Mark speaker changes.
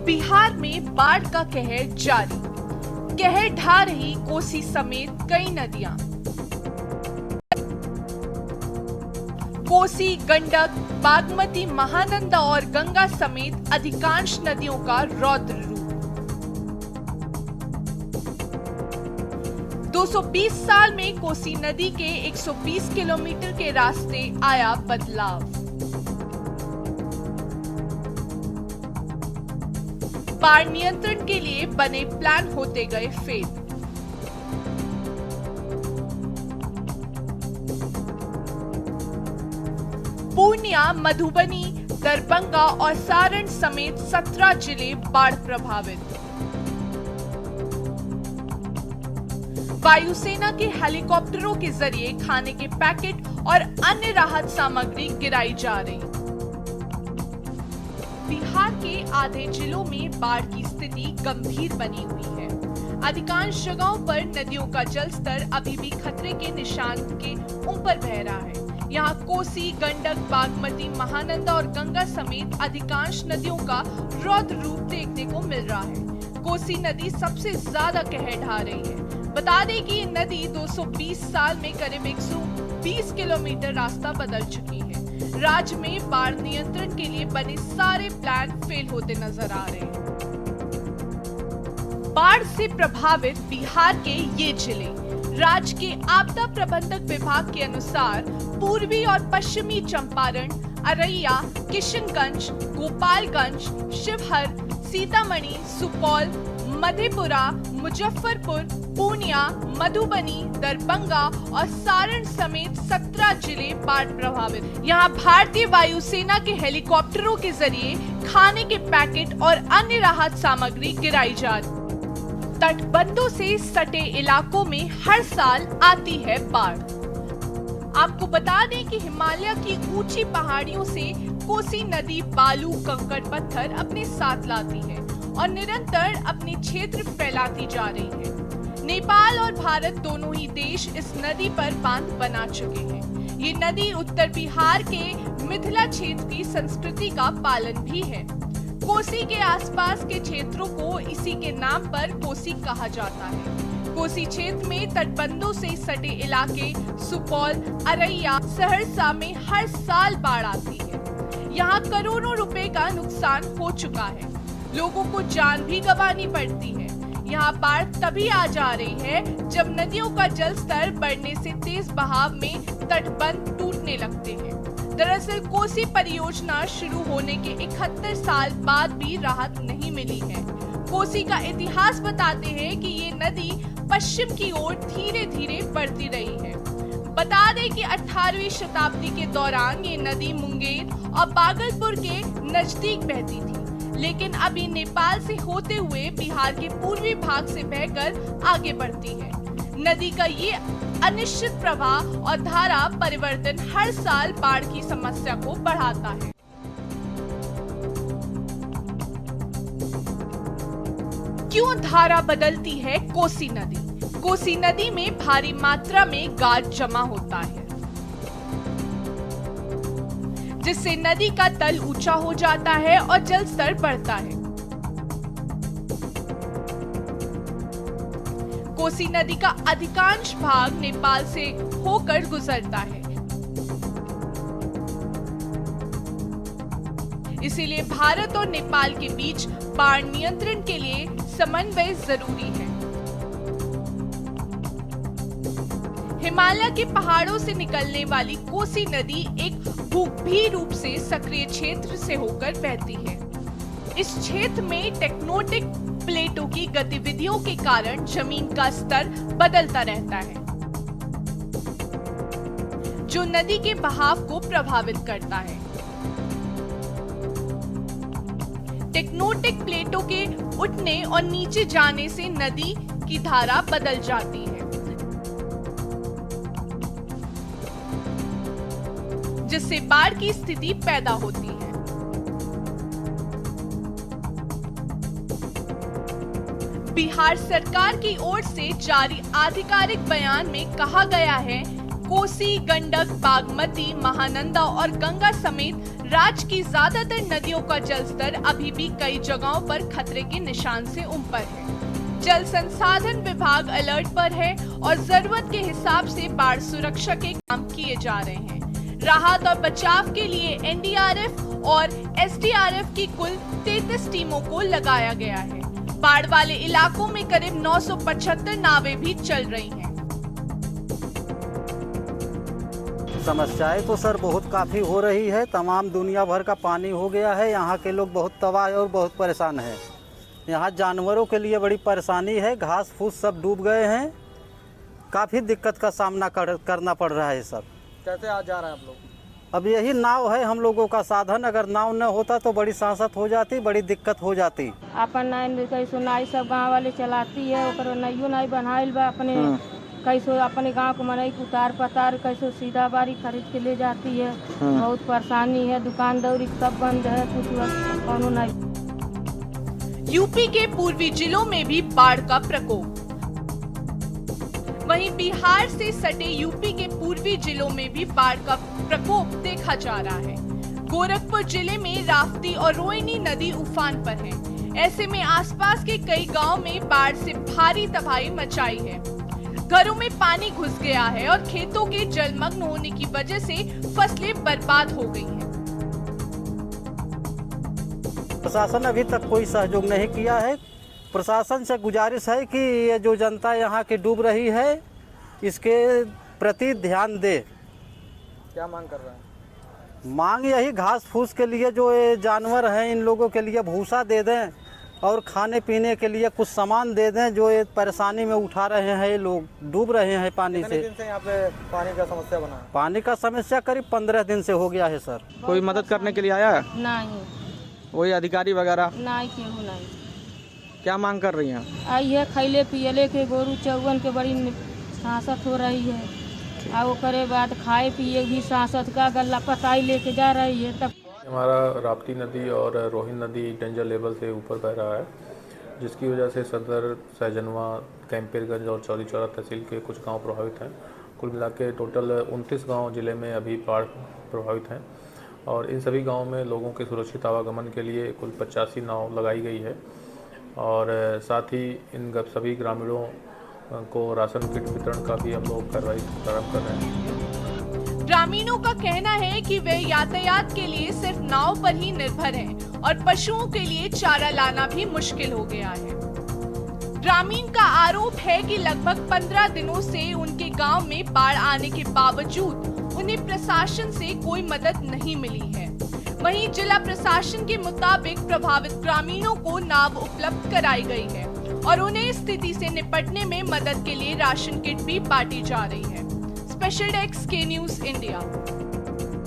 Speaker 1: बिहार में बाढ़ का कहर जारी, कहर ढा रही कोसी समेत कई नदियां। कोसी, गंडक, बागमती, महानंदा और गंगा समेत अधिकांश नदियों का रौद्र रूप। 220 साल में कोसी नदी के 120 किलोमीटर के रास्ते आया बदलाव। बाढ़ नियंत्रण के लिए बने प्लान होते गए फेल। पूर्णिया, मधुबनी, दरभंगा और सारण समेत 17 जिले बाढ़ प्रभावित। वायुसेना के हेलीकॉप्टरों के जरिए खाने के पैकेट और अन्य राहत सामग्री गिराई जा रही। बिहार के आधे जिलों में बाढ़ की स्थिति गंभीर बनी हुई है। अधिकांश जगहों पर नदियों का जलस्तर अभी भी खतरे के निशान के ऊपर बह रहा है। यहाँ कोसी, गंडक, बागमती, महानंदा और गंगा समेत अधिकांश नदियों का रौद्र रूप देखने को मिल रहा है। कोसी नदी सबसे ज्यादा कहर ढा रही है। बता दें कि ये नदी 220 साल में करीब 120 किलोमीटर रास्ता बदल चुकी है। राज्य में बाढ़ नियंत्रण के लिए बने सारे प्लान फेल होते नजर आ रहे हैं। बाढ़ से प्रभावित बिहार के ये जिले राज्य के आपदा प्रबंधक विभाग के अनुसार पूर्वी और पश्चिमी चंपारण, अररिया, किशनगंज, गोपालगंज, शिवहर, सीतामढ़ी, सुपौल, मधेपुरा, मुजफ्फरपुर, पूर्णिया, मधुबनी, दरभंगा और सारण समेत 17 जिले बाढ़ प्रभावित। यहाँ भारतीय वायुसेना के हेलीकॉप्टरों के जरिए खाने के पैकेट और अन्य राहत सामग्री गिराई जा रही। तटबंधों से सटे इलाकों में हर साल आती है बाढ़। आपको बता दें कि हिमालय की ऊंची पहाड़ियों से कोसी नदी बालू, कंकड़, पत्थर अपने साथ लाती है और निरंतर अपने क्षेत्र फैलाती जा रही है। नेपाल और भारत दोनों ही देश इस नदी पर बांध बना चुके हैं। ये नदी उत्तर बिहार के मिथिला क्षेत्र की संस्कृति का पालन भी है। कोसी के आसपास के क्षेत्रों को इसी के नाम पर कोसी कहा जाता है। कोसी क्षेत्र में तटबंधों से सटे इलाके सुपौल, अररिया, सहरसा में हर साल बाढ़ आती है। यहाँ करोड़ों रुपए का नुकसान हो चुका है। लोगों को जान भी गंवानी पड़ती है। यहाँ बाढ़ तभी आ जा रही है जब नदियों का जल स्तर बढ़ने से तेज बहाव में तटबंध टूटने लगते हैं। दरअसल कोसी परियोजना शुरू होने के 71 साल बाद भी राहत नहीं मिली है। कोसी का इतिहास बताते हैं कि ये नदी पश्चिम की ओर धीरे धीरे बढ़ती रही है। बता दें कि 18वीं शताब्दी के दौरान ये नदी मुंगेर और भागलपुर के नजदीक बहती थी, लेकिन अभी नेपाल से होते हुए बिहार के पूर्वी भाग से बहकर आगे बढ़ती है। नदी का ये अनिश्चित प्रवाह और धारा परिवर्तन हर साल बाढ़ की समस्या को बढ़ाता है। क्यों धारा बदलती है कोसी नदी? कोसी नदी में भारी मात्रा में गाद जमा होता है, जिससे नदी का तल ऊंचा हो जाता है और जल स्तर बढ़ता है। कोसी नदी का अधिकांश भाग नेपाल से होकर गुजरता है, इसीलिए भारत और नेपाल के बीच बाढ़ नियंत्रण के लिए समन्वय जरूरी है। हिमालय के पहाड़ों से निकलने वाली कोसी नदी एक भूगर्भीय रूप से सक्रिय क्षेत्र से होकर बहती है। इस क्षेत्र में टेक्टोनिक प्लेटों की गतिविधियों के कारण जमीन का स्तर बदलता रहता है, जो नदी के बहाव को प्रभावित करता है। टेक्टोनिक प्लेटों के उठने और नीचे जाने से नदी की धारा बदल जाती है, जिससे बाढ़ की स्थिति पैदा होती है। बिहार सरकार की ओर से जारी आधिकारिक बयान में कहा गया है, कोसी, गंडक, बागमती, महानंदा और गंगा समेत राज्य की ज्यादातर नदियों का जलस्तर अभी भी कई जगहों पर खतरे के निशान से ऊपर है। जल संसाधन विभाग अलर्ट पर है और जरूरत के हिसाब से बाढ़ सुरक्षा के काम किए जा रहे हैं। राहत और बचाव के लिए एनडीआरएफ और एसडीआरएफ की कुल 33 टीमों को लगाया गया है। बाढ़ वाले इलाकों में करीब 975 नावें भी चल रही हैं।
Speaker 2: समस्याएं तो सर बहुत काफ़ी हो रही है। तमाम दुनिया भर का पानी हो गया है। यहाँ के लोग बहुत तबाह और बहुत परेशान हैं। यहाँ जानवरों के लिए बड़ी परेशानी है। घास फूस सब डूब गए हैं। काफ़ी दिक्कत का सामना करना पड़ रहा है सर।
Speaker 3: कैसे आ जा रहे हैं आप लोग?
Speaker 2: अब यही नाव है हम लोगों का साधन। अगर नाव न होता तो बड़ी सांसत हो जाती, बड़ी दिक्कत हो जाती।
Speaker 4: अपन कैसो नाई सब गाँव वाले चलाती है, ओकर नइयो नाई बनाइल बा अपने कैसो अपने गांव के मनई उतार पतार कैसो सीधा बारी खरीद के ले जाती है। बहुत परेशानी है, दुकान दौरी सब बंद है, कुछ कौनो नहीं।
Speaker 1: यूपी के पूर्वी जिलों में भी बाढ़ का प्रकोप। वहीं बिहार से सटे यूपी के पूर्वी जिलों में भी बाढ़ का प्रकोप देखा जा रहा है। गोरखपुर जिले में राप्ती और रोहिणी नदी उफान पर है। ऐसे में आसपास के कई गांव में बाढ़ से भारी तबाही मचाई है। घरों में पानी घुस गया है और खेतों के जलमग्न होने की वजह से फसलें बर्बाद हो गई हैं।
Speaker 2: प्रशासन अभी तक कोई सहयोग नहीं किया है। प्रशासन से गुजारिश है कि ये जो जनता यहाँ की डूब रही है इसके प्रति ध्यान दे।
Speaker 3: क्या मांग कर रहे हैं?
Speaker 2: मांग यही घास फूस के लिए जो ये जानवर हैं इन लोगों के लिए भूसा दे दें और खाने पीने के लिए कुछ सामान दे दें। जो ये परेशानी में उठा रहे हैं, ये लोग डूब रहे हैं पानी से।
Speaker 3: कितने दिन से यहाँ पे पानी का समस्या बना है?
Speaker 2: पानी का समस्या करीब 15 दिन से हो गया है सर।
Speaker 3: कोई मदद करने के लिए आया है?
Speaker 4: नहीं,
Speaker 3: वही अधिकारी वगैरह?
Speaker 4: नहीं केहू नहीं।
Speaker 3: क्या मांग कर रही हैं?
Speaker 4: आई है खैले पियले के गोरू चौवन के बड़ी सांसत हो रही है, और ओकरे बाद खाए पिए भी सांसत का गला पताई लेके जा रही है। तब
Speaker 5: हमारा राप्ती नदी और रोहिणी नदी डेंजर लेवल से ऊपर बह रहा है, जिसकी वजह से सदर, सहजनवा, कैंपरगंज और चौरी चौरा तहसील के कुछ गांव प्रभावित हैं। कुल मिला के टोटल 29 गांव जिले में अभी बाढ़ प्रभावित हैं और इन सभी गांवों में लोगों के सुरक्षित आवागमन के लिए कुल 85 नाव लगाई गई है और साथ ही इन सभी ग्रामीणों को राशन किट वितरण का भी हम लोग कार्रवाई प्रारंभ कर रहे हैं।
Speaker 1: ग्रामीणों का कहना है कि वे यातायात के लिए सिर्फ नाव पर ही निर्भर हैं और पशुओं के लिए चारा लाना भी मुश्किल हो गया है। ग्रामीण का आरोप है कि लगभग 15 दिनों से उनके गांव में बाढ़ आने के बावजूद उन्हें प्रशासन से कोई मदद नहीं मिली है। वहीं जिला प्रशासन के मुताबिक प्रभावित ग्रामीणों को नाव उपलब्ध कराई गई है और उन्हें स्थिति से निपटने में मदद के लिए राशन किट भी बांटी जा रही है। स्पेशल डेस्क के न्यूज़ इंडिया।